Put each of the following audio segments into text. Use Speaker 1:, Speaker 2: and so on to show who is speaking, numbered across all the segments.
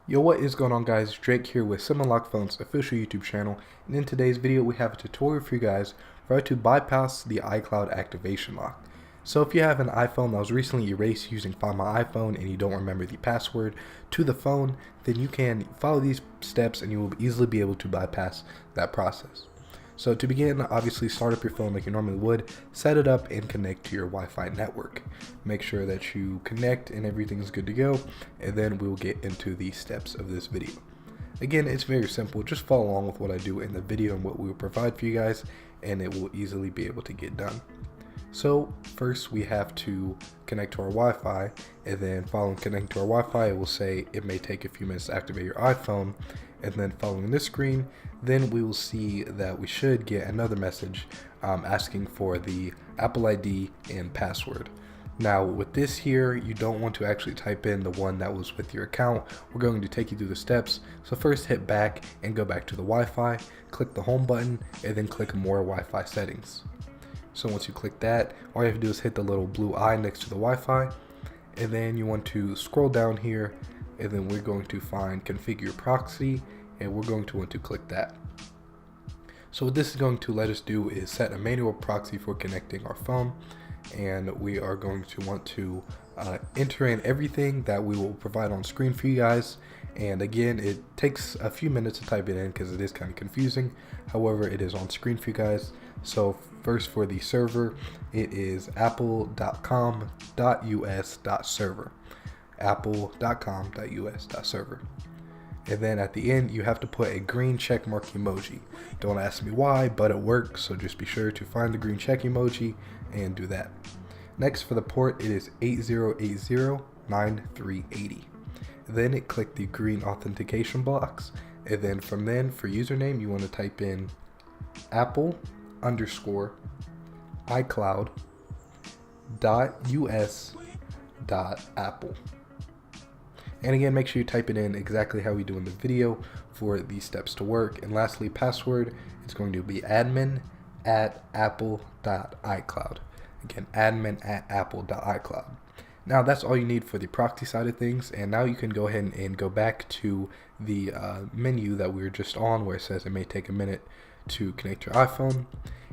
Speaker 1: Yo, what is going on, guys? Drake here with Unlock Phone's official YouTube channel, and in today's video we have a tutorial for you guys for how to bypass the iCloud activation lock. So if you have an iPhone that was recently erased using Find My iPhone and you don't remember the password to the phone, then you can follow these steps and you will easily be able to bypass that process. So to begin, obviously start up your phone like you normally would, set it up and connect to your Wi-Fi network. Make sure that you connect and everything's good to go, and then we'll get into the steps of this video. Again, it's very simple, just follow along with what I do in the video and what we will provide for you guys, and it will easily be able to get done. So first we have to connect to our Wi-Fi, and then following connecting to our Wi-Fi, it will say it may take a few minutes to activate your iPhone, and then following this screen, then we will see that we should get another message asking for the Apple ID and password. Now with this here, you don't want to actually type in the one that was with your account. We're going to take you through the steps. So first hit back and go back to the Wi-Fi, click the home button, and then click more Wi-Fi settings. So once you click that, all you have to do is hit the little blue eye next to the Wi-Fi, and then you want to scroll down here, and then we're going to find configure proxy, and we're going to want to click that. So what this is going to let us do is set a manual proxy for connecting our phone, and we are going to want to enter in everything that we will provide on screen for you guys. And again, it takes a few minutes to type it in because it is kind of confusing. However, it is on screen for you guys. So first, for the server, it is apple.com.us.server, apple.com.us.server. And then at the end, you have to put a green check mark emoji. Don't ask me why, but it works, so just be sure to find the green check emoji and do that. Next, for the port, it is 80809380. Then click the green authentication box, and then from then, for username, you want to type in apple_icloud.us.apple. And again, make sure you type it in exactly how we do in the video for these steps to work. And lastly, password, it's going to be admin@apple.icloud. Again, admin@apple.icloud. Now that's all you need for the proxy side of things, and now you can go ahead and go back to the menu that we were just on, where it says it may take a minute to connect your iPhone.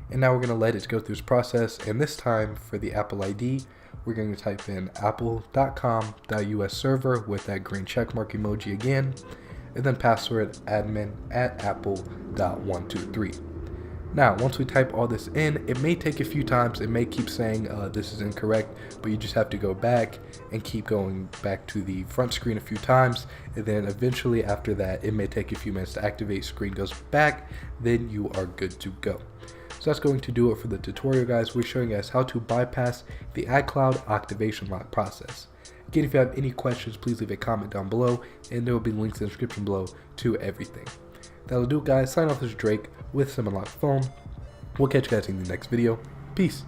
Speaker 1: And now we're going to let it go through this process, and this time for the Apple ID, we're going to type in apple.com.us server with that green checkmark emoji again, and then password admin@apple.123. Now, once we type all this in, it may take a few times. It may keep saying this is incorrect, but you just have to go back and keep going back to the front screen a few times, and then eventually after that, it may take a few minutes to activate. Screen goes back, then you are good to go. So that's going to do it for the tutorial, guys. We're showing you guys how to bypass the iCloud activation lock process. Again, if you have any questions, please leave a comment down below, and there will be links in the description below to everything. That'll do it, guys. Sign off, this is Drake with Unlock Phone. We'll catch you guys in the next video. Peace.